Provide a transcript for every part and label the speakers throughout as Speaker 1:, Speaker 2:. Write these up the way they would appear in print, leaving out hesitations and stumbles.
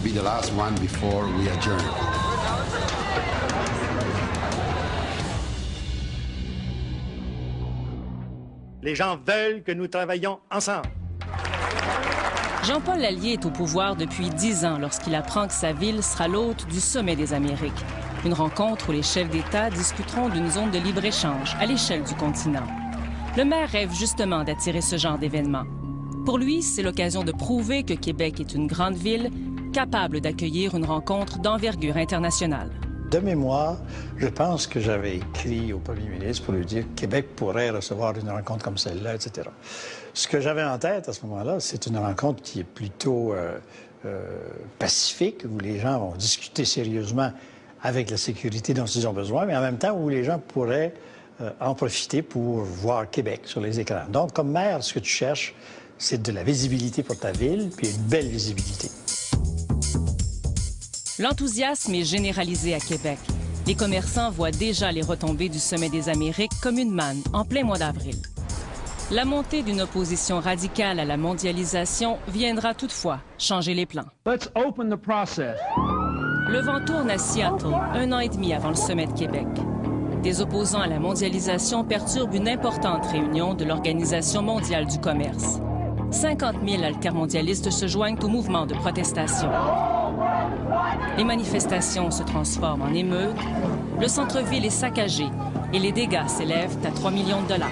Speaker 1: be the last one before we adjourn.
Speaker 2: Les gens veulent que nous travaillions ensemble.
Speaker 3: Jean-Paul Lallier est au pouvoir depuis 10 ans lorsqu'il apprend que sa ville sera l'hôte du Sommet des Amériques. Une rencontre où les chefs d'État discuteront d'une zone de libre-échange à l'échelle du continent. Le maire rêve justement d'attirer ce genre d'événement. Pour lui, c'est l'occasion de prouver que Québec est une grande ville capable d'accueillir une rencontre d'envergure internationale.
Speaker 4: De mémoire, je pense que j'avais écrit au premier ministre pour lui dire que Québec pourrait recevoir une rencontre comme celle-là, etc. Ce que j'avais en tête à ce moment-là, c'est une rencontre qui est plutôt pacifique, où les gens vont discuter sérieusement avec la sécurité dont ils ont besoin, mais en même temps où les gens pourraient en profiter pour voir Québec sur les écrans. Donc, comme maire, ce que tu cherches, c'est de la visibilité pour ta ville, puis une belle visibilité.
Speaker 3: L'enthousiasme est généralisé à Québec. Les commerçants voient déjà les retombées du Sommet des Amériques comme une manne en plein mois d'avril. La montée d'une opposition radicale à la mondialisation viendra toutefois changer les plans.
Speaker 5: Let's open the process.
Speaker 3: Le vent tourne à Seattle, 1 an et demi avant le Sommet de Québec. Des opposants à la mondialisation perturbent une importante réunion de l'Organisation mondiale du commerce. 50 000 altermondialistes se joignent au mouvement de protestation. Les manifestations se transforment en émeutes, le centre-ville est saccagé et les dégâts s'élèvent à 3 millions de dollars.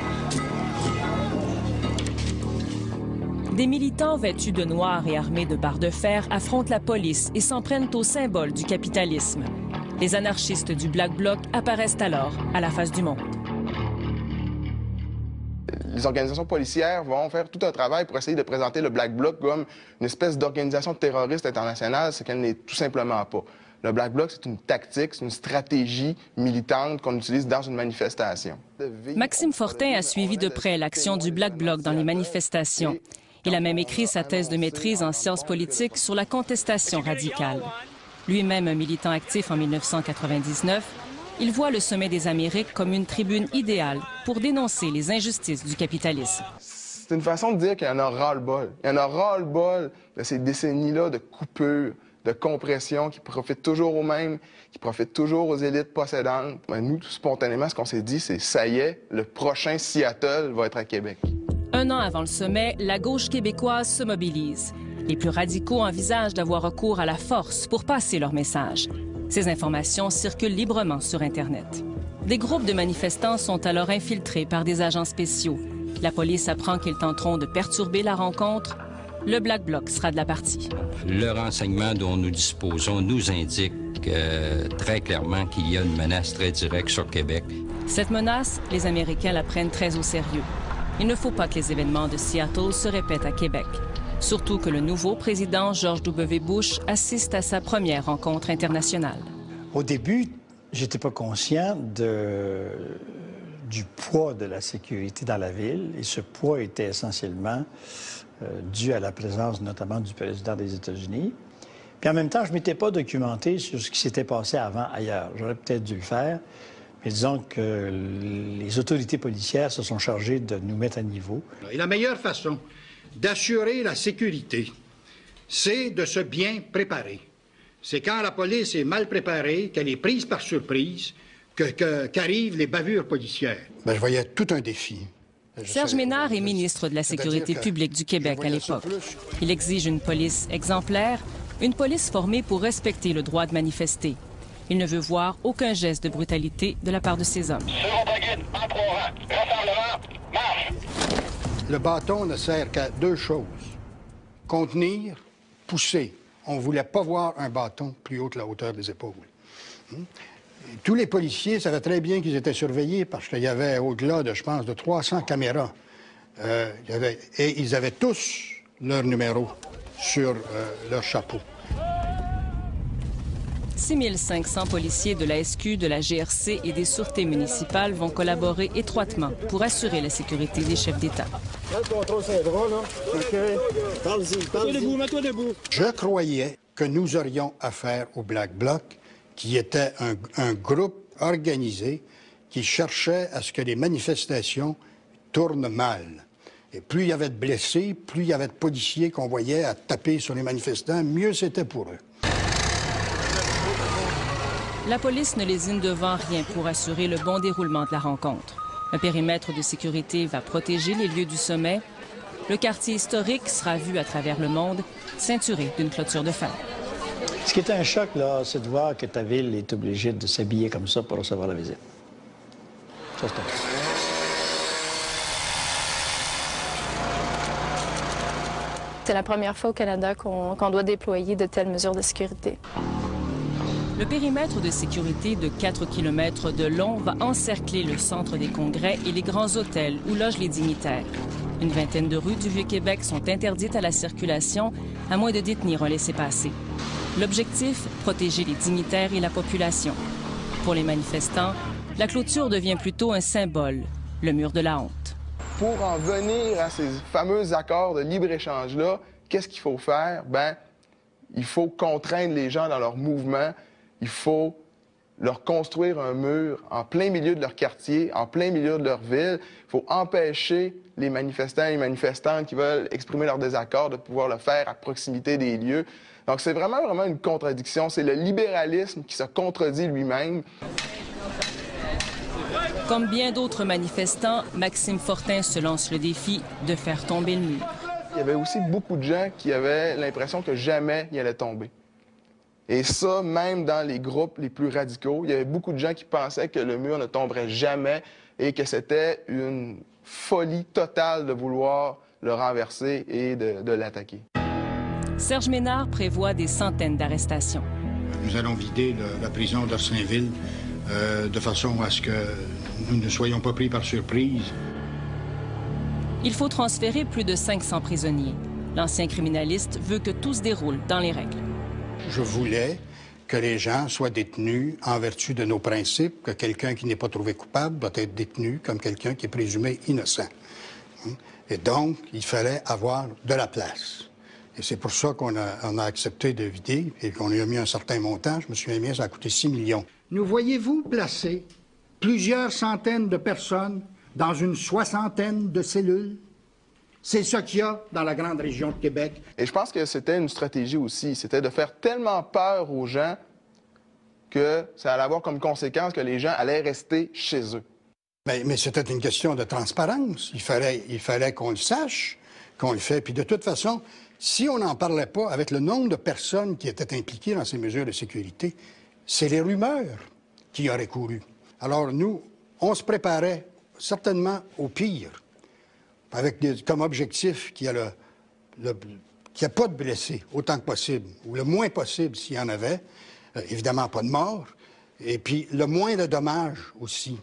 Speaker 3: Des militants vêtus de noir et armés de barres de fer affrontent la police et s'en prennent au symbole du capitalisme. Les anarchistes du Black Bloc apparaissent alors à la face du monde.
Speaker 6: Les organisations policières vont faire tout un travail pour essayer de présenter le Black Bloc comme une espèce d'organisation terroriste internationale, ce qu'elle n'est tout simplement pas. Le Black Bloc, c'est une tactique, c'est une stratégie militante qu'on utilise dans une manifestation.
Speaker 3: Maxime Fortin a suivi de près l'action du Black Bloc dans les manifestations. Il a même écrit sa thèse de maîtrise en sciences politiques sur la contestation radicale. Lui-même un militant actif en 1999, il voit le Sommet des Amériques comme une tribune idéale pour dénoncer les injustices du capitalisme.
Speaker 6: C'est une façon de dire qu'il y en a ras-le-bol. Il y en a ras-le-bol de ces décennies-là de coupures, de compression qui profitent toujours aux mêmes, qui profitent toujours aux élites possédantes. Nous, tout spontanément, ce qu'on s'est dit, c'est ça y est, le prochain Seattle va être à Québec.
Speaker 3: 1 an avant le sommet, la gauche québécoise se mobilise. Les plus radicaux envisagent d'avoir recours à la force pour passer leur message. Ces informations circulent librement sur Internet. Des groupes de manifestants sont alors infiltrés par des agents spéciaux. La police apprend qu'ils tenteront de perturber la rencontre. Le Black Bloc sera de la partie.
Speaker 7: Le renseignement dont nous disposons nous indique très clairement qu'il y a une menace très directe sur Québec.
Speaker 3: Cette menace, les Américains la prennent très au sérieux. Il ne faut pas que les événements de Seattle se répètent à Québec. Surtout que le nouveau président George W. Bush assiste à sa première rencontre internationale.
Speaker 4: Au début, j'étais pas conscient du poids de la sécurité dans la ville, et ce poids était essentiellement dû à la présence notamment du président des États-Unis. Puis en même temps, je ne m'étais pas documenté sur ce qui s'était passé avant ailleurs. J'aurais peut-être dû le faire, mais disons que les autorités policières se sont chargées de nous mettre à niveau.
Speaker 8: Et la meilleure façon d'assurer la sécurité, c'est de se bien préparer. C'est quand la police est mal préparée, qu'elle est prise par surprise, qu'arrivent les bavures policières.
Speaker 9: Bien, je voyais tout un défi.
Speaker 3: Serge Ménard est ministre de la Sécurité publique du Québec à l'époque. Il exige une police exemplaire, une police formée pour respecter le droit de manifester. Il ne veut voir aucun geste de brutalité de la part de ces hommes.
Speaker 9: Le bâton ne sert qu'à deux choses. Contenir, pousser. On ne voulait pas voir un bâton plus haut que la hauteur des épaules. Tous les policiers savaient très bien qu'ils étaient surveillés parce qu'il y avait au-delà de, je pense, de 300 caméras. Et ils avaient tous leur numéro sur leur chapeau.
Speaker 3: 6 500 policiers de la SQ, de la GRC et des sûretés municipales vont collaborer étroitement pour assurer la sécurité des chefs d'État.
Speaker 9: Je croyais que nous aurions affaire au Black Bloc, qui était un groupe organisé qui cherchait à ce que les manifestations tournent mal. Et plus il y avait de blessés, plus il y avait de policiers qu'on voyait à taper sur les manifestants, mieux c'était pour eux.
Speaker 3: La police ne lésine devant rien pour assurer le bon déroulement de la rencontre. Un périmètre de sécurité va protéger les lieux du sommet. Le quartier historique sera vu à travers le monde, ceinturé d'une clôture de fer.
Speaker 4: Ce qui est un choc, là, c'est de voir que ta ville est obligée de s'habiller comme ça pour recevoir la visite. Ça, c'est un choc.
Speaker 10: C'est la première fois au Canada qu'on doit déployer de telles mesures de sécurité.
Speaker 3: Le périmètre de sécurité de 4 km de long va encercler le centre des congrès et les grands hôtels où logent les dignitaires. Une vingtaine de rues du Vieux-Québec sont interdites à la circulation, à moins de détenir un laissez-passer. L'objectif, protéger les dignitaires et la population. Pour les manifestants, la clôture devient plutôt un symbole, le mur de la honte.
Speaker 6: Pour en venir à ces fameux accords de libre-échange-là, qu'est-ce qu'il faut faire? Bien, il faut contraindre les gens dans leur mouvement. Il faut leur construire un mur en plein milieu de leur quartier, en plein milieu de leur ville. Il faut empêcher les manifestants et les manifestantes qui veulent exprimer leur désaccord de pouvoir le faire à proximité des lieux. Donc, c'est vraiment une contradiction. C'est le libéralisme qui se contredit lui-même.
Speaker 3: Comme bien d'autres manifestants, Maxime Fortin se lance le défi de faire tomber le mur.
Speaker 6: Il y avait aussi beaucoup de gens qui avaient l'impression que jamais il allait tomber. Et ça, même dans les groupes les plus radicaux, il y avait beaucoup de gens qui pensaient que le mur ne tomberait jamais et que c'était une folie totale de vouloir le renverser et de l'attaquer.
Speaker 3: Serge Ménard prévoit des centaines d'arrestations.
Speaker 8: Nous allons vider la prison d'Orsainville de façon à ce que nous ne soyons pas pris par surprise.
Speaker 3: Il faut transférer plus de 500 prisonniers. L'ancien criminaliste veut que tout se déroule dans les règles.
Speaker 9: Je voulais que les gens soient détenus en vertu de nos principes, que quelqu'un qui n'est pas trouvé coupable doit être détenu comme quelqu'un qui est présumé innocent. Et donc, il fallait avoir de la place. Et c'est pour ça qu'on a accepté de vider et qu'on lui a mis un certain montant. Je me souviens bien, ça a coûté 6 millions.
Speaker 8: Nous voyez-vous placer plusieurs centaines de personnes dans une soixantaine de cellules? C'est ce qu'il y a dans la grande région de Québec.
Speaker 6: Et je pense que c'était une stratégie aussi. C'était de faire tellement peur aux gens que ça allait avoir comme conséquence que les gens allaient rester chez eux.
Speaker 9: Mais c'était une question de transparence. Il fallait qu'on le sache, qu'on le fait. Puis de toute façon, si on n'en parlait pas avec le nombre de personnes qui étaient impliquées dans ces mesures de sécurité, c'est les rumeurs qui auraient couru. Alors nous, on se préparait certainement au pire, avec comme objectif qu'il n'y ait pas de blessés autant que possible, ou le moins possible s'il y en avait, évidemment pas de mort, et puis le moins de dommages aussi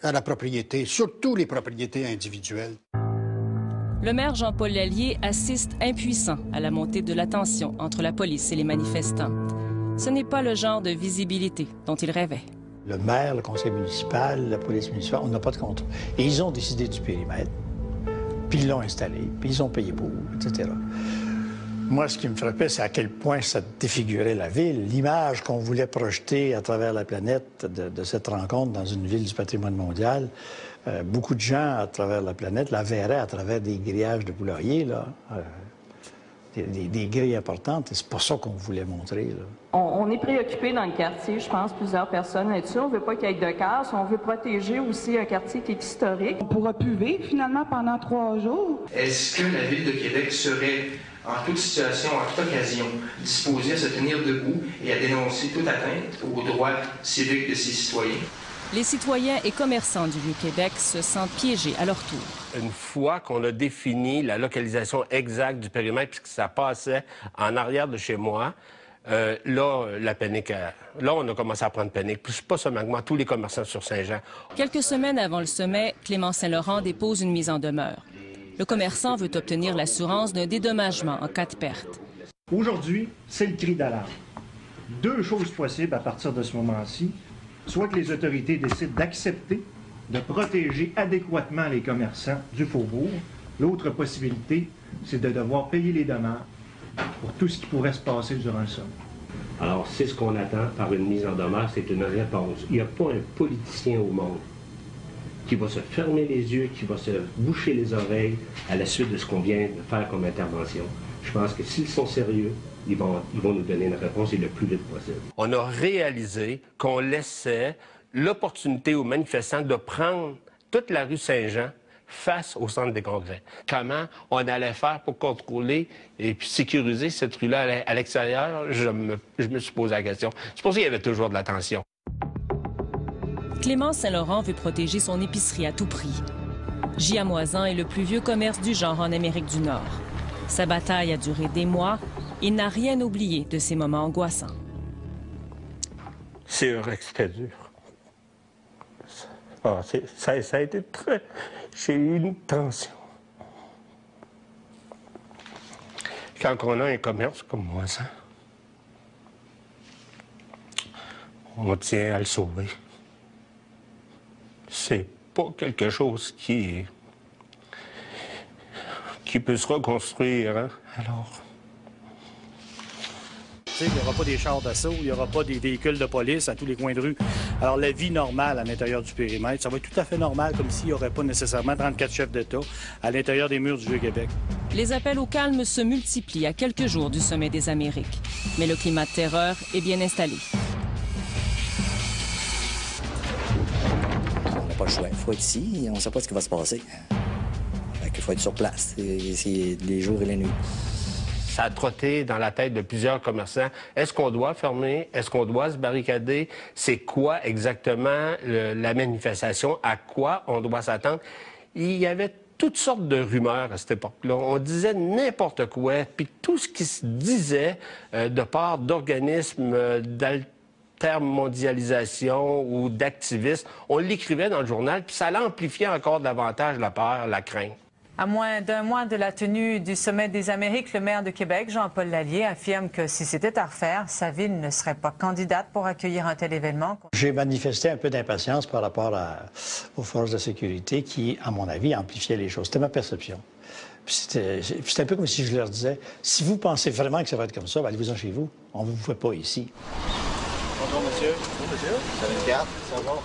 Speaker 9: à la propriété, surtout les propriétés individuelles.
Speaker 3: Le maire Jean-Paul Lallier assiste impuissant à la montée de la tension entre la police et les manifestants. Ce n'est pas le genre de visibilité dont il rêvait.
Speaker 4: Le maire, le conseil municipal, la police municipale, on n'a pas de contrôle. Et ils ont décidé du périmètre, puis ils l'ont installé, puis ils ont payé pour, etc. Moi, ce qui me frappait, c'est à quel point ça défigurait la ville. L'image qu'on voulait projeter à travers la planète de cette rencontre dans une ville du patrimoine mondial, beaucoup de gens à travers la planète la verraient à travers des grillages de poulailler, là. Des grilles importantes, et c'est pas ça qu'on voulait montrer, là.
Speaker 11: On est préoccupé dans le quartier, je pense, plusieurs personnes là-dessus. On veut pas qu'il y ait de casse, on veut protéger aussi un quartier qui est historique. On pourra plus vivre, finalement, pendant 3 jours.
Speaker 12: Est-ce que la Ville de Québec serait, en toute situation, en toute occasion, disposée à se tenir debout et à dénoncer toute atteinte aux droits civiques de ses citoyens?
Speaker 3: Les citoyens et commerçants du Vieux-Québec se sentent piégés à leur tour.
Speaker 13: Une fois qu'on a défini la localisation exacte du périmètre, puisque ça passait en arrière de chez moi, là, la panique, là, on a commencé à prendre panique. Pas seulement moi, tous les commerçants sur Saint-Jean.
Speaker 3: Quelques semaines avant le sommet, Clément Saint-Laurent dépose une mise en demeure. Le commerçant veut obtenir l'assurance d'un dédommagement en cas de perte.
Speaker 2: Aujourd'hui, c'est le cri d'alarme. 2 choses possibles à partir de ce moment-ci. Soit que les autorités décident d'accepter de protéger adéquatement les commerçants du faubourg. L'autre possibilité, c'est de devoir payer les dommages pour tout ce qui pourrait se passer durant le sommet.
Speaker 14: Alors, c'est ce qu'on attend par une mise en demeure, c'est une réponse. Il n'y a pas un politicien au monde qui va se fermer les yeux, qui va se boucher les oreilles à la suite de ce qu'on vient de faire comme intervention. Je pense que s'ils sont sérieux, ils vont nous donner une réponse et le plus vite possible.
Speaker 13: On a réalisé qu'on laissait l'opportunité aux manifestants de prendre toute la rue Saint-Jean face au centre des congrès. Comment on allait faire pour contrôler et puis sécuriser cette rue-là à l'extérieur? Je me suis posé la question. C'est pour ça qu'il y avait toujours de la tension.
Speaker 3: Clément Saint-Laurent veut protéger son épicerie à tout prix. J.A. est le plus vieux commerce du genre en Amérique du Nord. Sa bataille a duré des mois. Il n'a rien oublié de ces moments angoissants.
Speaker 13: C'est vrai que c'était dur. Ça a été très... J'ai eu une tension. Quand on a un commerce comme Moisin, on tient à le sauver. C'est pas quelque chose qui peut se reconstruire, hein? Alors...
Speaker 15: Il n'y aura pas des chars d'assaut, il n'y aura pas des véhicules de police à tous les coins de rue. Alors, la vie normale à l'intérieur du périmètre, ça va être tout à fait normal, comme s'il n'y aurait pas nécessairement 34 chefs d'État à l'intérieur des murs du Vieux-Québec.
Speaker 3: Les appels au calme se multiplient à quelques jours du sommet des Amériques. Mais le climat de terreur est bien installé.
Speaker 16: On n'a pas le choix. Il faut être ici, on ne sait pas ce qui va se passer. Il faut être sur place, c'est les jours et les nuits.
Speaker 13: Ça a trotté dans la tête de plusieurs commerçants. Est-ce qu'on doit fermer? Est-ce qu'on doit se barricader? C'est quoi exactement la manifestation? À quoi on doit s'attendre? Il y avait toutes sortes de rumeurs à cette époque-là. On disait n'importe quoi. Puis tout ce qui se disait de part d'organismes d'altermondialisation ou d'activistes, on l'écrivait dans le journal, puis ça l'amplifiait encore davantage la peur, la crainte.
Speaker 17: À moins d'un mois de la tenue du sommet des Amériques, le maire de Québec, Jean-Paul Lallier, affirme que si c'était à refaire, sa ville ne serait pas candidate pour accueillir un tel événement.
Speaker 4: J'ai manifesté un peu d'impatience par rapport aux forces de sécurité qui, à mon avis, amplifiaient les choses. C'était ma perception. C'était un peu comme si je leur disais, si vous pensez vraiment que ça va être comme ça, ben allez-vous-en chez vous. On ne vous fait pas ici.
Speaker 15: Bonjour, monsieur. Bonjour, monsieur. Ça va une carte?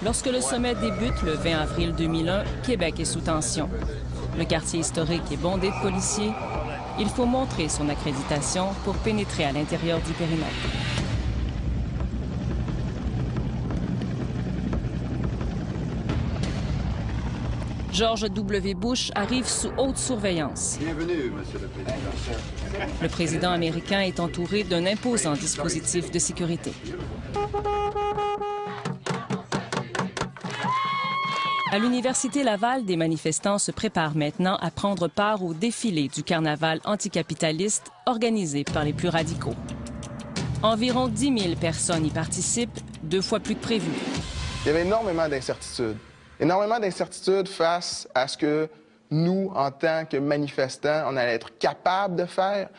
Speaker 3: Lorsque le sommet débute le 20 avril 2001, Québec est sous tension. Le quartier historique est bondé de policiers. Il faut montrer son accréditation pour pénétrer à l'intérieur du périmètre. George W. Bush arrive sous haute surveillance.
Speaker 1: Bienvenue, Monsieur le Président.
Speaker 3: Le président américain est entouré d'un imposant dispositif de sécurité. À l'Université Laval, des manifestants se préparent maintenant à prendre part au défilé du carnaval anticapitaliste organisé par les plus radicaux. Environ 10 000 personnes y participent, 2 fois plus que prévu.
Speaker 6: Il y avait énormément d'incertitudes. Énormément d'incertitudes face à ce que nous, en tant que manifestants, on allait être capables de faire,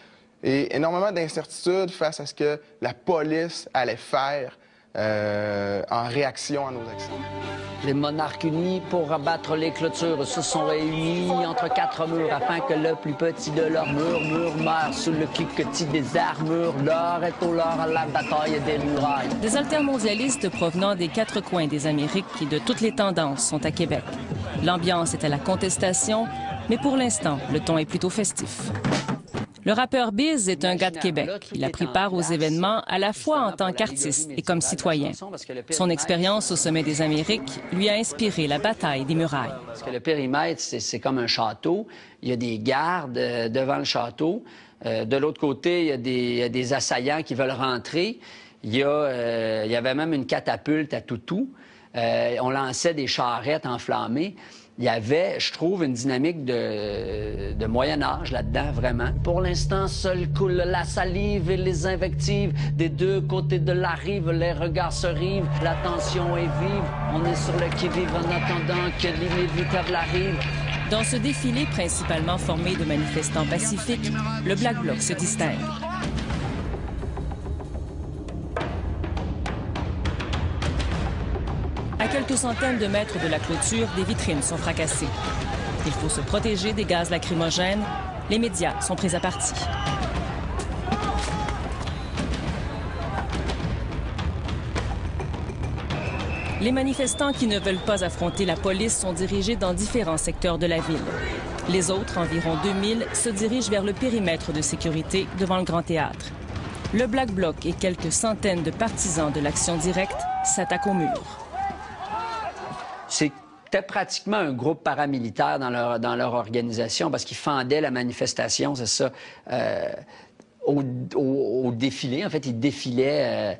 Speaker 6: et énormément d'incertitudes face à ce que la police allait faire en réaction à nos actions.
Speaker 18: Les monarques unis pour abattre les clôtures se sont réunis entre 4 murs afin que le plus petit de leurs murs meure sous le cliquetis des armures. L'or est au lord à la bataille des murailles.
Speaker 3: Des altermondialistes provenant des 4 coins des Amériques qui, de toutes les tendances, sont à Québec. L'ambiance est à la contestation, mais pour l'instant, le ton est plutôt festif. Le rappeur Biz est un gars de Québec. Il a pris part aux événements à la fois en tant qu'artiste et comme citoyen. Son expérience au sommet des Amériques lui a inspiré la bataille des murailles.
Speaker 18: Parce que le périmètre, c'est comme un château. Il y a des gardes devant le château. De l'autre côté, il y a des assaillants qui veulent rentrer. Il y avait même une catapulte à Toutou. On lançait des charrettes enflammées. Il y avait, je trouve, une dynamique de Moyen-Âge là-dedans, vraiment. Pour l'instant, seul coule la salive et les invectives. Des deux côtés de la rive, les regards se rivent. La tension est vive. On est sur le qui-vive en attendant que l'inévitable arrive.
Speaker 3: Dans ce défilé principalement formé de manifestants pacifiques, le Black Bloc se distingue. À quelques centaines de mètres de la clôture, des vitrines sont fracassées. Il faut se protéger des gaz lacrymogènes. Les médias sont pris à partie. Les manifestants qui ne veulent pas affronter la police sont dirigés dans différents secteurs de la ville. Les autres, environ 2000, se dirigent vers le périmètre de sécurité devant le Grand Théâtre. Le Black Bloc et quelques centaines de partisans de l'Action directe s'attaquent au mur.
Speaker 18: C'était pratiquement un groupe paramilitaire dans leur organisation parce qu'ils fendaient la manifestation, c'est ça, au défilé. En fait, ils défilaient,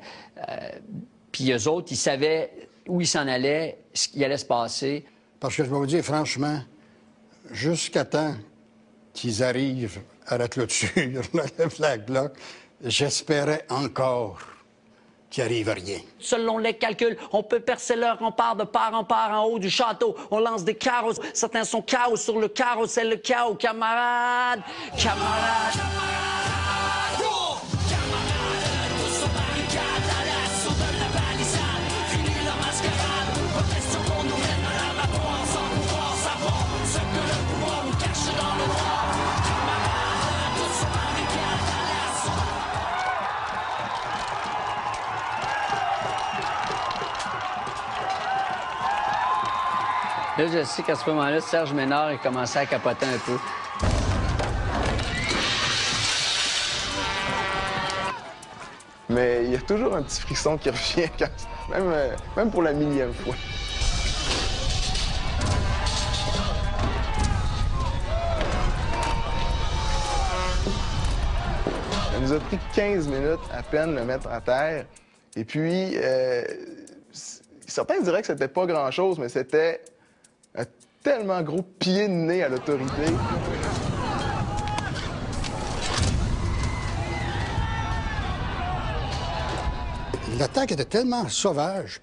Speaker 18: puis eux autres, ils savaient où ils s'en allaient, ce qui allait se passer.
Speaker 9: Parce que je vais vous dire franchement, jusqu'à temps qu'ils arrivent à la clôture, le Black Bloc, j'espérais encore qu'il arrive à rien.
Speaker 19: Selon les calculs, on peut percer leur rempart de part en part en haut du château. On lance des carreaux. Certains sont chaos sur le carreau. C'est le chaos, camarades. Camarades.
Speaker 18: Là, je sais qu'à ce moment-là, Serge Ménard, il commençait à capoter un peu.
Speaker 6: Mais il y a toujours un petit frisson qui revient, même pour la millième fois. Ça nous a pris 15 minutes à peine de le mettre à terre. Et puis, certains diraient que c'était pas grand-chose, mais c'était un tellement gros pied de nez à l'autorité.
Speaker 9: L'attaque était tellement sauvage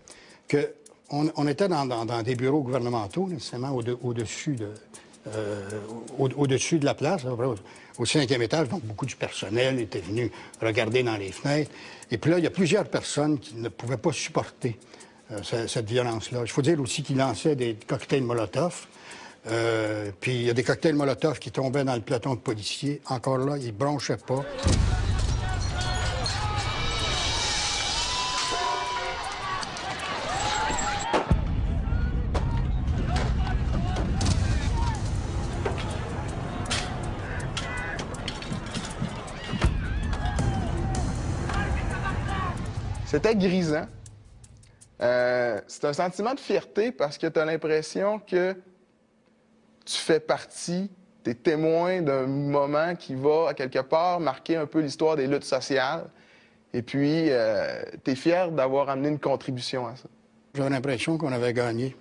Speaker 9: qu'on était dans des bureaux gouvernementaux, nécessairement au-dessus de la place, au 5e étage. Donc, beaucoup du personnel était venu regarder dans les fenêtres. Et puis là, il y a plusieurs personnes qui ne pouvaient pas supporter cette violence-là. Il faut dire aussi qu'ils lançaient des cocktails Molotov. Puis il y a des cocktails Molotov qui tombaient dans le peloton de policiers. Encore là, ils ne bronchaient pas.
Speaker 6: C'était grisant. C'est un sentiment de fierté parce que tu as l'impression que tu fais partie, tu es témoin d'un moment qui va, à quelque part, marquer un peu l'histoire des luttes sociales. Et puis, tu es fier d'avoir amené une contribution à ça.
Speaker 9: J'avais l'impression qu'on avait gagné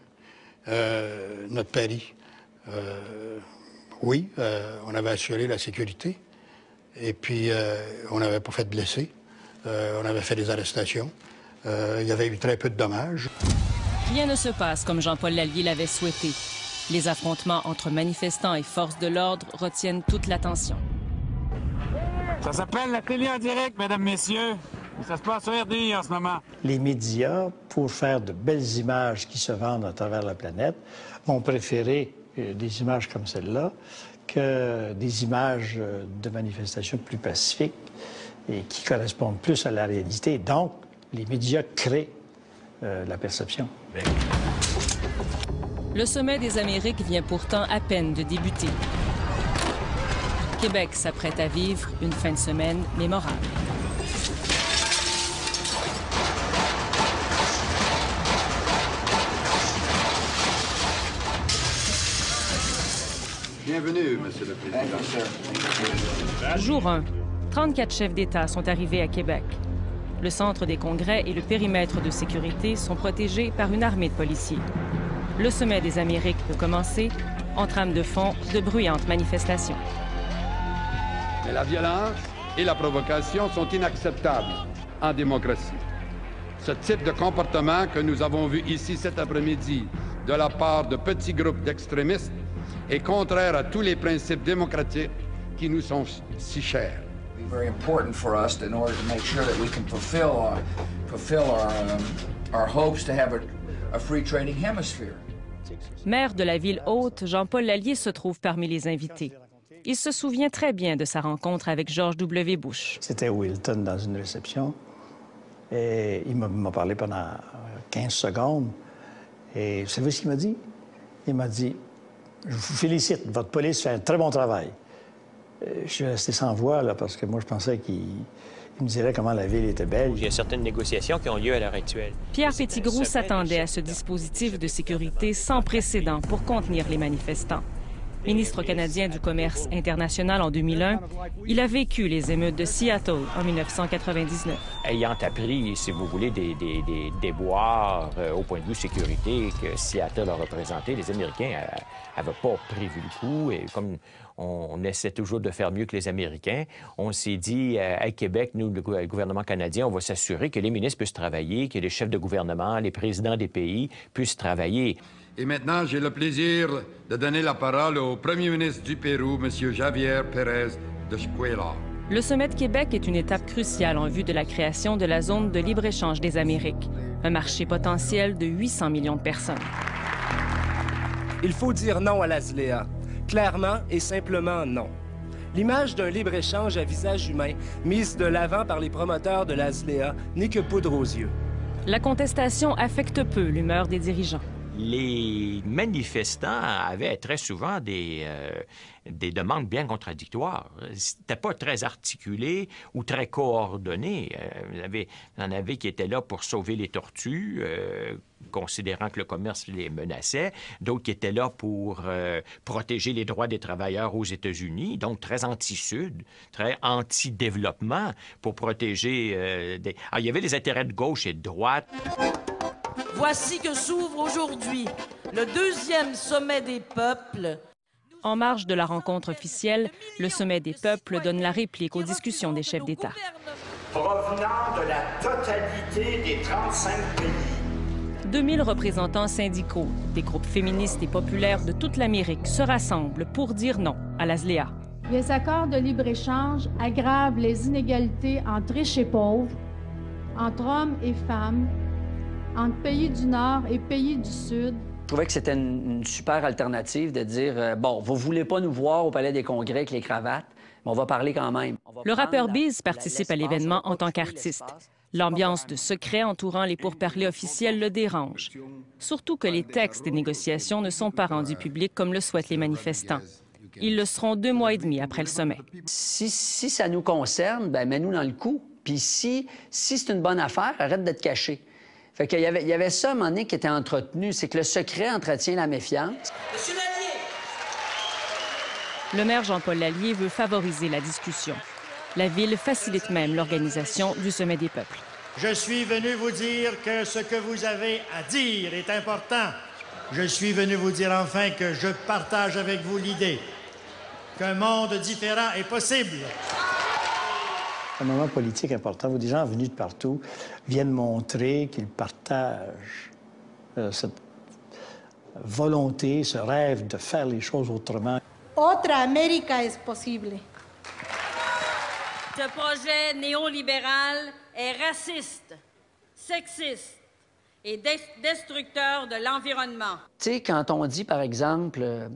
Speaker 9: notre pari. Oui, on avait assuré la sécurité. Et puis, on n'avait pas fait de blessés. On avait fait des arrestations. Il y avait eu très peu de dommages.
Speaker 3: Rien ne se passe comme Jean-Paul Lallier l'avait souhaité. Les affrontements entre manifestants et forces de l'ordre retiennent toute l'attention.
Speaker 5: Ça s'appelle la télé en direct, mesdames, messieurs. Ça se passe sur RDI en ce moment.
Speaker 4: Les médias, pour faire de belles images qui se vendent à travers la planète, ont préféré des images comme celle-là que des images de manifestations plus pacifiques et qui correspondent plus à la réalité. Donc, les médias créent la perception.
Speaker 3: Le sommet des Amériques vient pourtant à peine de débuter. Québec s'apprête à vivre une fin de semaine mémorable.
Speaker 1: Bienvenue, Monsieur le Président.
Speaker 3: Jour 1. 34 chefs d'État sont arrivés à Québec. Le centre des congrès et le périmètre de sécurité sont protégés par une armée de policiers. Le sommet des Amériques peut commencer, en trame de fond, de bruyantes manifestations.
Speaker 20: Mais la violence et la provocation sont inacceptables en démocratie. Ce type de comportement que nous avons vu ici cet après-midi de la part de petits groupes d'extrémistes est contraire à tous les principes démocratiques qui nous sont si chers.
Speaker 21: Very important for us in order to make sure that we can fulfill our hopes to have a free trading hemisphere.
Speaker 3: Maire de la ville haute, Jean-Paul Lallier se trouve parmi les invités. Il se souvient très bien de sa rencontre avec George W. Bush.
Speaker 4: C'était au Hilton dans une réception. Et il m'a parlé pendant 15 secondes. Et vous savez ce qu'il m'a dit? Il m'a dit, je vous félicite, votre police fait un très bon travail. Je suis resté sans voix, là, parce que moi, je pensais qu'il Il me dirait comment la ville était belle.
Speaker 7: Il y a certaines négociations qui ont lieu à l'heure actuelle.
Speaker 3: Pierre Petitgrou s'attendait à ce dispositif de sécurité sans précédent pour contenir les manifestants. Ministre canadien du Commerce international en 2001, il a vécu les émeutes de Seattle en 1999.
Speaker 7: Ayant appris, si vous voulez, des déboires au point de vue sécurité que Seattle a représenté, les Américains n'avaient pas prévu le coup. Et comme on essaie toujours de faire mieux que les Américains, on s'est dit, à Québec, nous, le gouvernement canadien, on va s'assurer que les ministres puissent travailler, que les chefs de gouvernement, les présidents des pays puissent travailler.
Speaker 20: Et maintenant, j'ai le plaisir de donner la parole au premier ministre du Pérou, M. Javier Pérez de Escuela.
Speaker 3: Le sommet de Québec est une étape cruciale en vue de la création de la zone de libre-échange des Amériques, un marché potentiel de 800 millions de personnes.
Speaker 22: Il faut dire non à la ZLEA. Clairement et simplement non. L'image d'un libre-échange à visage humain, mise de l'avant par les promoteurs de la ZLEA, n'est que poudre aux yeux.
Speaker 3: La contestation affecte peu l'humeur des dirigeants.
Speaker 7: Les manifestants avaient très souvent des demandes bien contradictoires. C'était pas très articulé ou très coordonné. Il y en avait qui étaient là pour sauver les tortues, considérant que le commerce les menaçait. D'autres qui étaient là pour protéger les droits des travailleurs aux États-Unis, donc très anti-Sud, très anti-développement, pour protéger Alors, il y avait les intérêts de gauche et de droite.
Speaker 23: Voici que s'ouvre aujourd'hui le deuxième sommet des peuples.
Speaker 3: En marge de la rencontre officielle, le sommet des peuples donne la réplique aux discussions des chefs d'État.
Speaker 24: Provenant de la totalité des 35 pays.
Speaker 3: 2000 représentants syndicaux, des groupes féministes et populaires de toute l'Amérique se rassemblent pour dire non à la ZLEA.
Speaker 25: Les accords de libre-échange aggravent les inégalités entre riches et pauvres, entre hommes et femmes, entre pays du Nord et pays du Sud.
Speaker 18: Je trouvais que c'était une super alternative de dire bon, vous voulez pas nous voir au Palais des Congrès avec les cravates, mais on va parler quand même.
Speaker 3: Le rappeur Biz participe à l'événement en tant qu'artiste. L'ambiance de secret entourant les pourparlers officiels le dérange. Surtout que les textes des négociations ne sont pas rendus publics comme le souhaitent les manifestants. Ils le seront 2 mois et demi après le sommet.
Speaker 18: Si ça nous concerne, ben mets-nous dans le coup. Puis si c'est une bonne affaire, arrête de te cacher. Fait qu'il y avait ça, à un moment donné, qui était entretenu. C'est que le secret entretient la méfiance.
Speaker 23: Monsieur Lallier!
Speaker 3: Le maire Jean-Paul Lallier veut favoriser la discussion. La ville facilite même l'organisation du Sommet des peuples.
Speaker 26: Je suis venu vous dire que ce que vous avez à dire est important. Je suis venu vous dire enfin que je partage avec vous l'idée qu'un monde différent est possible.
Speaker 4: Un moment politique important où des gens venus de partout viennent montrer qu'ils partagent cette volonté, ce rêve de faire les choses autrement.
Speaker 25: Otra América es posible.
Speaker 23: Ce projet néolibéral est raciste, sexiste et destructeur de l'environnement.
Speaker 18: Tu sais, quand on dit, par exemple,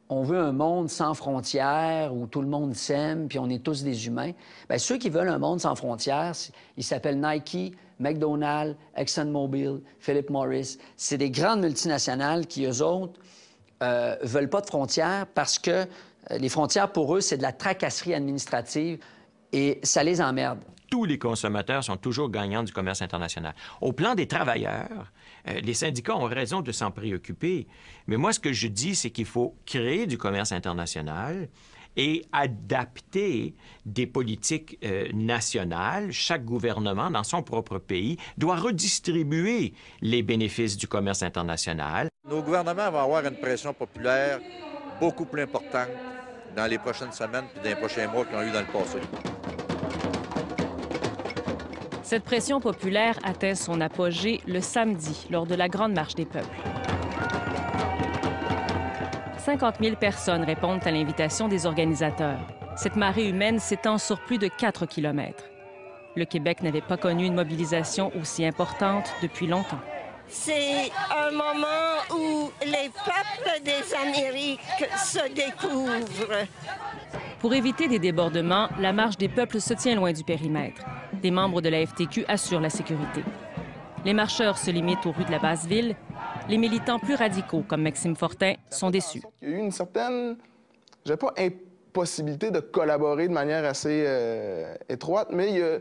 Speaker 18: on veut un monde sans frontières où tout le monde s'aime puis on est tous des humains, bien, ceux qui veulent un monde sans frontières, ils s'appellent Nike, McDonald's, ExxonMobil, Philip Morris. C'est des grandes multinationales qui, eux autres, veulent pas de frontières parce que les frontières, pour eux, c'est de la tracasserie administrative et ça les emmerde.
Speaker 7: Tous les consommateurs sont toujours gagnants du commerce international. Au plan des travailleurs, les syndicats ont raison de s'en préoccuper. Mais moi, ce que je dis, c'est qu'il faut créer du commerce international et adapter des politiques nationales. Chaque gouvernement, dans son propre pays, doit redistribuer les bénéfices du commerce international.
Speaker 1: Nos gouvernements vont avoir une pression populaire beaucoup plus importante dans les prochaines semaines et dans les prochains mois qu'ils ont eu dans le passé.
Speaker 3: Cette pression populaire atteint son apogée le samedi, lors de la Grande Marche des peuples. 50 000 personnes répondent à l'invitation des organisateurs. Cette marée humaine s'étend sur plus de 4 kilomètres. Le Québec n'avait pas connu une mobilisation aussi importante depuis longtemps.
Speaker 27: C'est un moment où les peuples des Amériques se découvrent.
Speaker 3: Pour éviter des débordements, la Marche des peuples se tient loin du périmètre. Des membres de la FTQ assurent la sécurité. Les marcheurs se limitent aux rues de la Basse-Ville. Les militants plus radicaux, comme Maxime Fortin, sont déçus.
Speaker 6: Il y a eu une certaine, je ne vais pas possibilité de collaborer de manière assez étroite, mais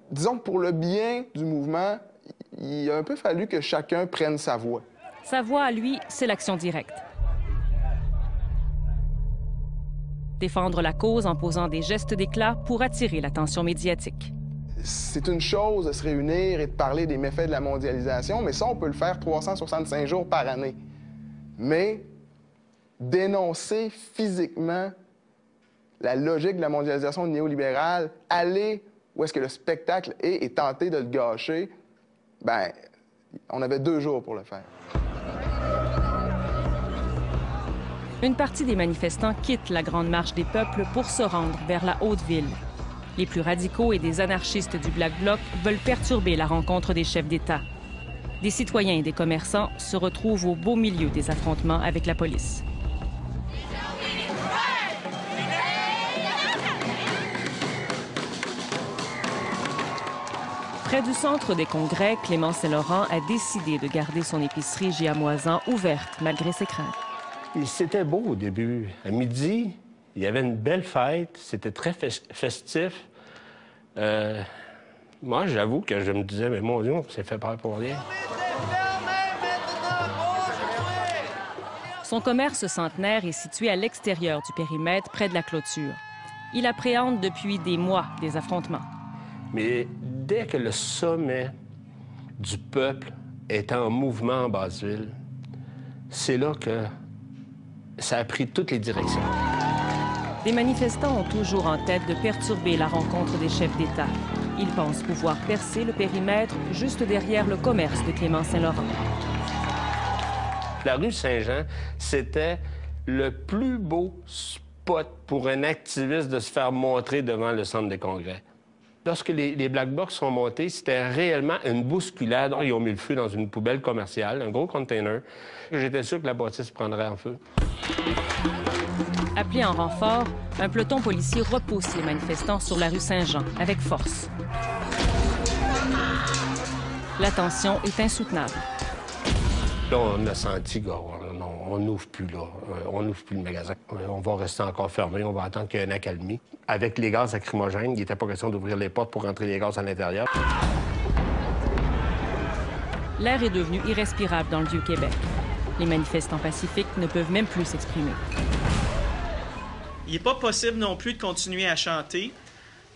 Speaker 6: disons que pour le bien du mouvement, il a un peu fallu que chacun prenne sa voix.
Speaker 3: Sa voix, à lui, c'est l'action directe. Défendre la cause en posant des gestes d'éclat pour attirer l'attention médiatique.
Speaker 6: C'est une chose de se réunir et de parler des méfaits de la mondialisation, mais ça, on peut le faire 365 jours par année. Mais dénoncer physiquement la logique de la mondialisation néolibérale, aller où est-ce que le spectacle est et tenter de le gâcher, bien, on avait 2 jours pour le faire.
Speaker 3: Une partie des manifestants quitte la Grande Marche des peuples pour se rendre vers la Haute-Ville. Les plus radicaux et des anarchistes du Black Bloc veulent perturber la rencontre des chefs d'État. Des citoyens et des commerçants se retrouvent au beau milieu des affrontements avec la police. Près du centre des congrès, Clément Saint-Laurent a décidé de garder son épicerie Giamoisan ouverte malgré ses craintes.
Speaker 13: C'était beau au début. À midi, il y avait une belle fête. C'était très festif. Moi, j'avoue que je me disais, mais mon Dieu, on s'est fait peur pour rien.
Speaker 3: Son commerce centenaire est situé à l'extérieur du périmètre, près de la clôture. Il appréhende depuis des mois des affrontements.
Speaker 13: Mais dès que le sommet du peuple est en mouvement en Basse-Ville, c'est là que ça a pris toutes les directions.
Speaker 3: Des manifestants ont toujours en tête de perturber la rencontre des chefs d'État. Ils pensent pouvoir percer le périmètre juste derrière le commerce de Clément Saint-Laurent.
Speaker 13: La rue Saint-Jean, c'était le plus beau spot pour un activiste de se faire montrer devant le centre des congrès. Lorsque les Black Blocs sont montés, c'était réellement une bousculade. Ils ont mis le feu dans une poubelle commerciale, un gros container. J'étais sûr que la bâtisse prendrait en feu.
Speaker 3: Appelé en renfort, un peloton policier repousse les manifestants sur la rue Saint-Jean avec force. La tension est insoutenable.
Speaker 13: Là, on a senti qu'on n'ouvre plus, là. On n'ouvre plus le magasin. On va rester encore fermé. On va attendre qu'il y ait une accalmie. Avec les gaz lacrymogènes, il n'était pas question d'ouvrir les portes pour rentrer les gaz à l'intérieur.
Speaker 3: L'air est devenu irrespirable dans le Vieux-Québec. Les manifestants pacifiques ne peuvent même plus s'exprimer.
Speaker 2: Il n'est pas possible non plus de continuer à chanter.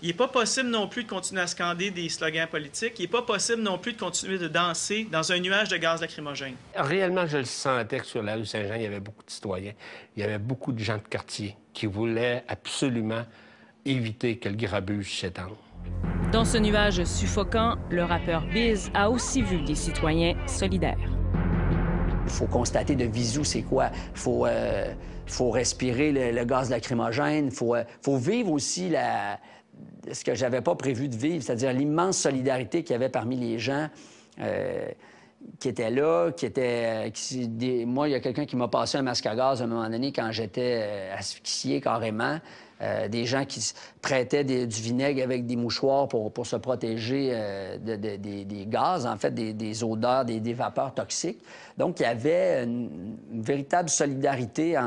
Speaker 2: Il n'est pas possible non plus de continuer à scander des slogans politiques. Il n'est pas possible non plus de continuer de danser dans un nuage de gaz lacrymogène.
Speaker 13: Réellement, je le sentais que sur la rue Saint-Jean, il y avait beaucoup de citoyens. Il y avait beaucoup de gens de quartier qui voulaient absolument éviter que le grabuge s'étende.
Speaker 3: Dans ce nuage suffocant, le rappeur Biz a aussi vu des citoyens solidaires.
Speaker 18: Il faut constater de visu c'est quoi. Il faut respirer le gaz lacrymogène. Il faut vivre aussi ce que j'avais pas prévu de vivre, c'est-à-dire l'immense solidarité qu'il y avait parmi les gens qui étaient là, Moi, il y a quelqu'un qui m'a passé un masque à gaz à un moment donné quand j'étais asphyxié carrément. Des gens qui prêtaient du vinaigre avec des mouchoirs pour se protéger des gaz, en fait, des odeurs, des vapeurs toxiques. Donc, il y avait une véritable solidarité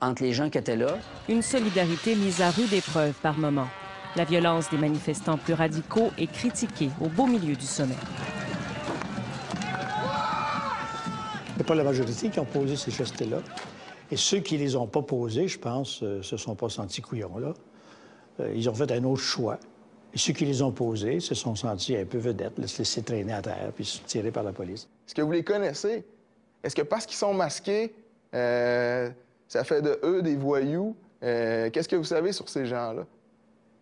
Speaker 18: entre les gens qui étaient là.
Speaker 3: Une solidarité mise à rude épreuve par moments. La violence des manifestants plus radicaux est critiquée au beau milieu du sommet.
Speaker 4: C'est pas la majorité qui ont posé ces gestes-là. Et ceux qui les ont pas posés, je pense, se sont pas sentis couillons, là. Ils ont fait un autre choix. Et ceux qui les ont posés se sont sentis un peu vedettes, se laisser traîner à terre puis se tirer par la police.
Speaker 6: Est-ce que vous les connaissez? Est-ce que parce qu'ils sont masqués, ça fait de eux des voyous? Qu'est-ce que vous savez sur ces gens-là?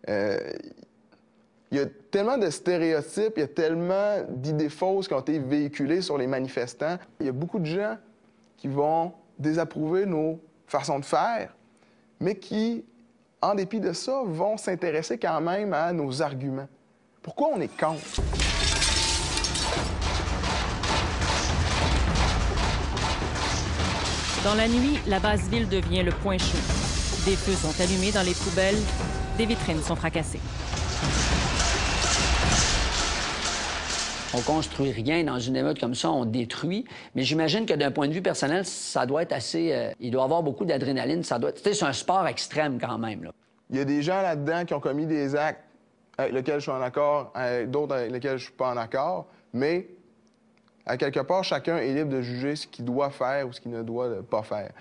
Speaker 6: Il y a tellement de stéréotypes, il y a tellement d'idées fausses qui ont été véhiculées sur les manifestants. Il y a beaucoup de gens qui vont désapprouver nos façons de faire, mais qui, en dépit de ça, vont s'intéresser quand même à nos arguments. Pourquoi on est contre?
Speaker 3: Dans la nuit, la Basse-Ville devient le point chaud. Des feux sont allumés dans les poubelles, des vitrines sont fracassées.
Speaker 18: On construit rien dans une émeute comme ça, on détruit. Mais j'imagine que d'un point de vue personnel, ça doit être assez... il doit y avoir beaucoup d'adrénaline, ça doit... Tu sais, c'est un sport extrême quand même, là.
Speaker 6: Il y a des gens là-dedans qui ont commis des actes avec lesquels je suis en accord, d'autres avec lesquels je suis pas en accord, mais à quelque part, chacun est libre de juger ce qu'il doit faire ou ce qu'il ne doit pas faire.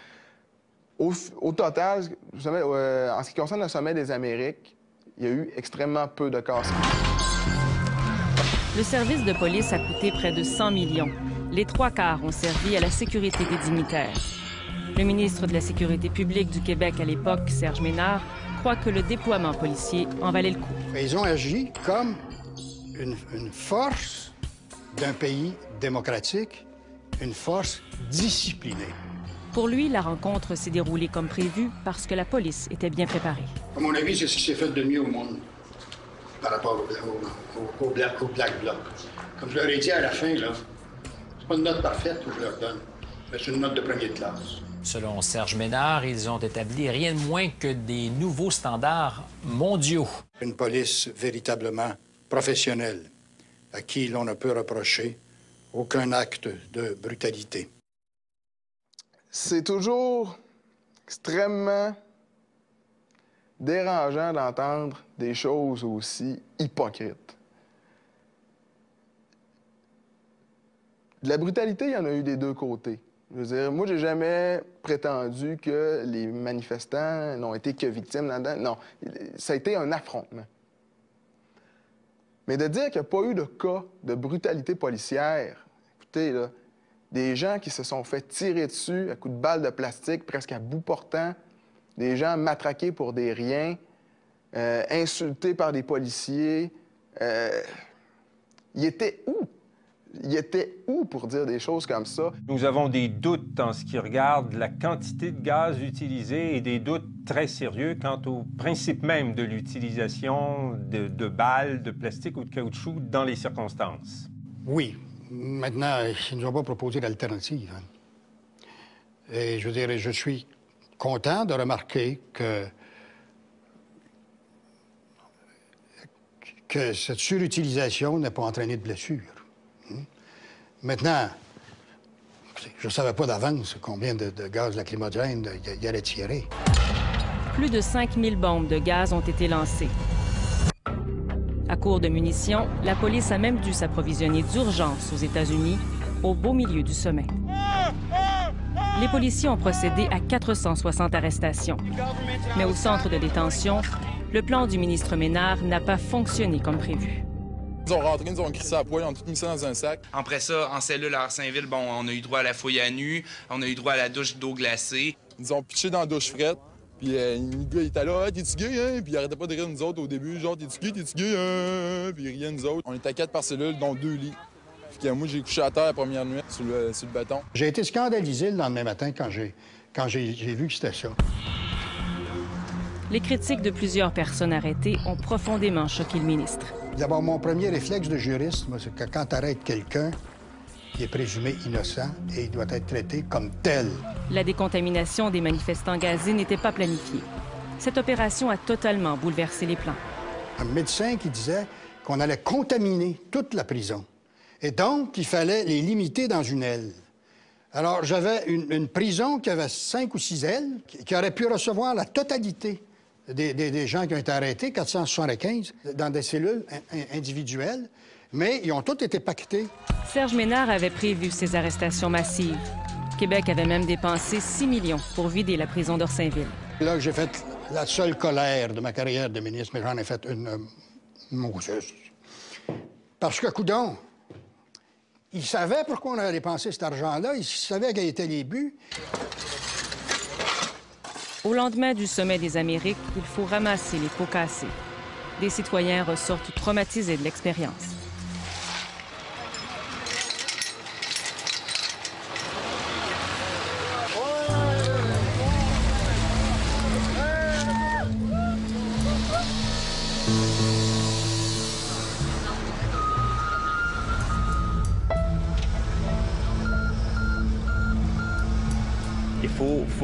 Speaker 6: Au total, en ce qui concerne le sommet des Amériques, il y a eu extrêmement peu de cas.
Speaker 3: Le service de police a coûté près de 100 millions. Les 3/4 ont servi à la sécurité des dignitaires. Le ministre de la Sécurité publique du Québec à l'époque, Serge Ménard, croit que le déploiement policier en valait le coup.
Speaker 9: Ils ont agi comme une force d'un pays démocratique, une force disciplinée.
Speaker 3: Pour lui, la rencontre s'est déroulée comme prévu parce que la police était bien préparée.
Speaker 9: À mon avis, c'est ce qui s'est fait de mieux au monde par rapport au Black Bloc. Comme je leur ai dit à la fin, là, c'est pas une note parfaite que je leur donne, mais c'est une note de première classe.
Speaker 8: Selon Serge Ménard, ils ont établi rien de moins que des nouveaux standards mondiaux.
Speaker 9: Une police véritablement professionnelle, à qui l'on ne peut reprocher aucun acte de brutalité.
Speaker 6: C'est toujours extrêmement dérangeant d'entendre des choses aussi hypocrites. De la brutalité, il y en a eu des deux côtés. Je veux dire, moi, j'ai jamais prétendu que les manifestants n'ont été que victimes là-dedans. Non, ça a été un affrontement. Mais de dire qu'il n'y a pas eu de cas de brutalité policière, écoutez, là, des gens qui se sont fait tirer dessus à coups de balles de plastique, presque à bout portant, des gens matraqués pour des riens, insultés par des policiers. Ils étaient où? Il était où pour dire des choses comme ça?
Speaker 10: Nous avons des doutes en ce qui regarde la quantité de gaz utilisé et des doutes très sérieux quant au principe même de l'utilisation de balles, de plastique ou de caoutchouc dans les circonstances.
Speaker 9: Oui. Maintenant, ils ne nous ont pas proposé d'alternative. Et je veux dire, je suis content de remarquer que cette surutilisation n'a pas entraîné de blessures. Maintenant, je ne savais pas d'avance combien de gaz lacrymogène il allait tirer.
Speaker 3: Plus de 5000 bombes de gaz ont été lancées. À court de munitions, la police a même dû s'approvisionner d'urgence aux États-Unis, au beau milieu du sommet. Les policiers ont procédé à 460 arrestations. Mais au centre de détention, le plan du ministre Ménard n'a pas fonctionné comme prévu.
Speaker 11: Ils ont rentré, ils ont crissé à poil, ils ont tout mis ça dans un sac.
Speaker 12: Après ça, en cellule à Saint-Ville, bon, on a eu droit à la fouille à nu, on a eu droit à la douche d'eau glacée.
Speaker 11: Ils ont pitché dans la douche frette. Puis le gars, il était là, ah, t'es-tu gay, hein? Puis il arrêtait pas de rire de nous autres au début, genre, t'es-tu gay, hein? Puis il riait de nous autres. On était 4 par cellule, dont 2 lits. Puis moi, j'ai couché à terre la première nuit sur le béton.
Speaker 9: J'ai été scandalisé le lendemain matin quand j'ai vu que c'était ça.
Speaker 3: Les critiques de plusieurs personnes arrêtées ont profondément choqué le ministre.
Speaker 9: D'abord, mon premier réflexe de juriste, c'est que quand tu arrêtes quelqu'un qui est présumé innocent, et il doit être traité comme tel.
Speaker 3: La décontamination des manifestants gazés n'était pas planifiée. Cette opération a totalement bouleversé les plans.
Speaker 9: Un médecin qui disait qu'on allait contaminer toute la prison. Et donc, il fallait les limiter dans une aile. Alors, j'avais une prison qui avait 5 ou 6 ailes, qui aurait pu recevoir la totalité des gens qui ont été arrêtés, 475, dans des cellules individuelles, mais ils ont tous été paquetés.
Speaker 3: Serge Ménard avait prévu ces arrestations massives. Québec avait même dépensé 6 millions pour vider la prison d'Orsainville.
Speaker 9: Là, j'ai fait la seule colère de ma carrière de ministre, mais j'en ai fait une mauvaise. Parce que, coudonc, ils savaient pourquoi on avait dépensé cet argent-là, ils savaient quels étaient les buts.
Speaker 3: Au lendemain du sommet des Amériques, il faut ramasser les pots cassés. Des citoyens ressortent traumatisés de l'expérience.
Speaker 14: Il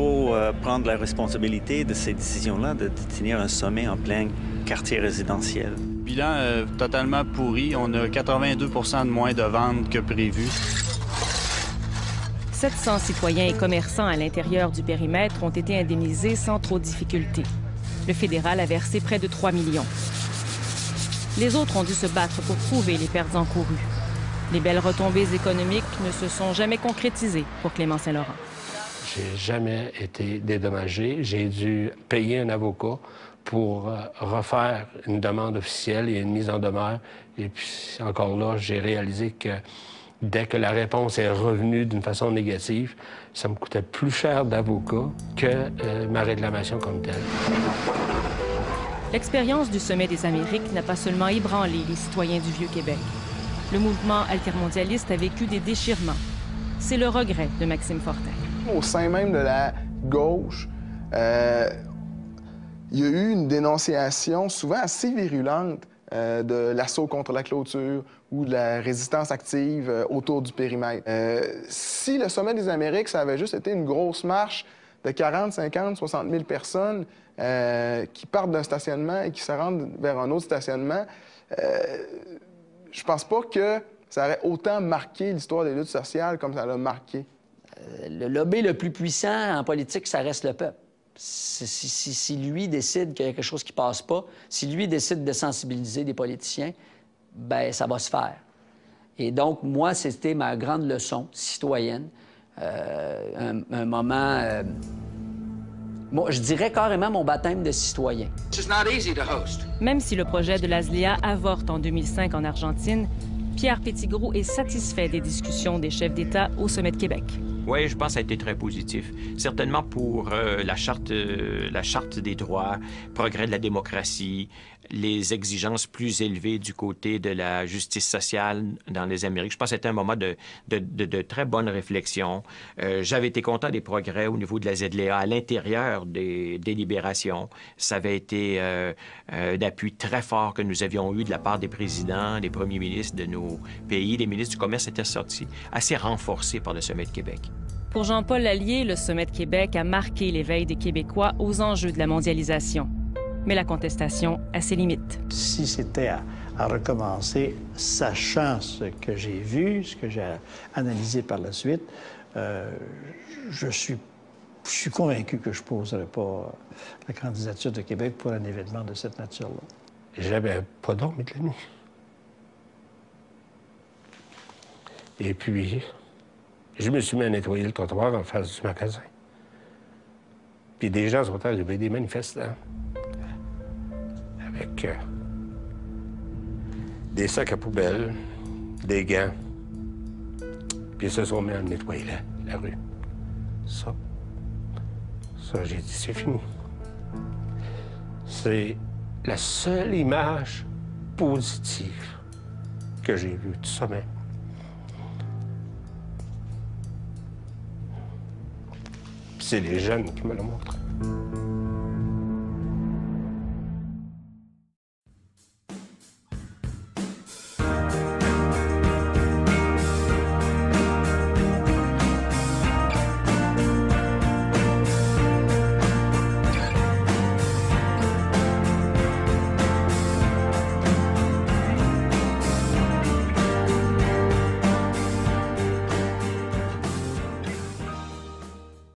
Speaker 14: faut prendre la responsabilité de ces décisions-là, de tenir un sommet en plein quartier résidentiel. Bilan totalement pourri. On a 82 % de moins de ventes que prévu.
Speaker 3: 700 citoyens et commerçants à l'intérieur du périmètre ont été indemnisés sans trop de difficultés. Le fédéral a versé près de 3 millions. Les autres ont dû se battre pour prouver les pertes encourues. Les belles retombées économiques ne se sont jamais concrétisées pour Clément Saint-Laurent.
Speaker 13: J'ai jamais été dédommagé. J'ai dû payer un avocat pour refaire une demande officielle et une mise en demeure. Et puis, encore là, j'ai réalisé que dès que la réponse est revenue d'une façon négative, ça me coûtait plus cher d'avocat que ma réclamation comme telle.
Speaker 3: L'expérience du Sommet des Amériques n'a pas seulement ébranlé les citoyens du Vieux-Québec. Le mouvement altermondialiste a vécu des déchirements. C'est le regret de Maxime Fortin.
Speaker 6: Au sein même de la gauche, il y a eu une dénonciation souvent assez virulente de l'assaut contre la clôture ou de la résistance active autour du périmètre. Si le Sommet des Amériques, ça avait juste été une grosse marche de 40, 50, 60 000 personnes qui partent d'un stationnement et qui se rendent vers un autre stationnement, je pense pas que ça aurait autant marqué l'histoire des luttes sociales comme ça l'a marqué.
Speaker 18: Le lobby le plus puissant en politique, ça reste le peuple. Si lui décide qu'il y a quelque chose qui passe pas, si lui décide de sensibiliser des politiciens, ben ça va se faire. Et donc, moi, c'était ma grande leçon citoyenne. Un moment... Bon, je dirais carrément mon baptême de citoyen.
Speaker 3: Même si le projet de l'ASLEA avorte en 2005 en Argentine, Pierre Petitgrou est satisfait des discussions des chefs d'État au Sommet de Québec.
Speaker 7: Oui, je pense que ça a été très positif. Certainement pour la charte des droits, progrès de la démocratie, les exigences plus élevées du côté de la justice sociale dans les Amériques. Je pense que c'était un moment de très bonne réflexion. J'avais été content des progrès au niveau de la ZLEA à l'intérieur des délibérations. Ça avait été d'appui très fort que nous avions eu de la part des présidents, des premiers ministres de nos pays. Les ministres du Commerce étaient sortis, assez renforcés par le Sommet de Québec.
Speaker 3: Pour Jean-Paul Lallier, le Sommet de Québec a marqué l'éveil des Québécois aux enjeux de la mondialisation. Mais la contestation a ses limites.
Speaker 4: Si c'était à recommencer, sachant ce que j'ai vu, ce que j'ai analysé par la suite, je suis convaincu que je ne poserai pas la candidature de Québec pour un événement de cette nature-là.
Speaker 13: J'avais pas dormi de la nuit. Et puis, je me suis mis à nettoyer le trottoir en face du magasin. Puis des gens sont arrivés, des manifestants, avec des sacs à poubelle, des gants. Puis ils se sont mis à nettoyer la rue. Ça, j'ai dit, c'est fini. C'est la seule image positive que j'ai vue du sommet. C'est les jeunes qui me l'ont montré.